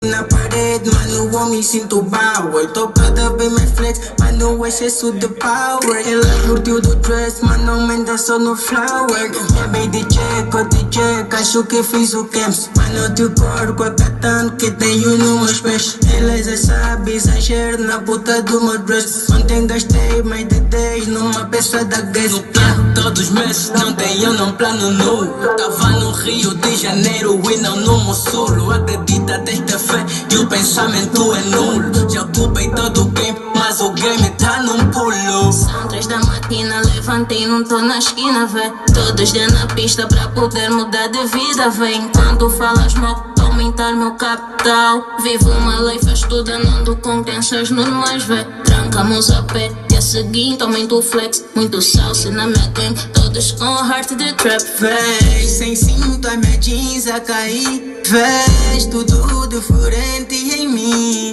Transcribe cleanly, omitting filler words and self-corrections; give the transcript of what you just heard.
na parede, mano, eu me sinto power. Tô cada vez mais flex, mano, o excesso de power. Ela curtiu do dress, mano, aumenta só no flower. Baby DJ, acho que fiz o camps. Mano, teu corpo a catando que tenho nos meus pés. Ela já sabe, exagero na puta do meu dress. Ontem gastei mais de 10 numa peça da Guess. No plano todos os meses, não tenho não plano nulo. Tava no Rio de Janeiro e não no Mossulo. Acredita, testa fé e o pensamento é nulo. Já ocupei todo o game, mas o game tá num pulo. São 3 da matina, levantei, não tô na esquina, véi. Todos dentro na pista pra poder mudar de vida, véi. Enquanto falas mal, aumentar meu capital. Vivo uma lei, faz tudo andando com crianças normais, véi. Trancamos a pé, dia seguinte aumento o flex. Muito salsa na minha gang, todos com heart de trap, véi. Sem cinto, a minha jeans a cair, véi. Tudo diferente em mim.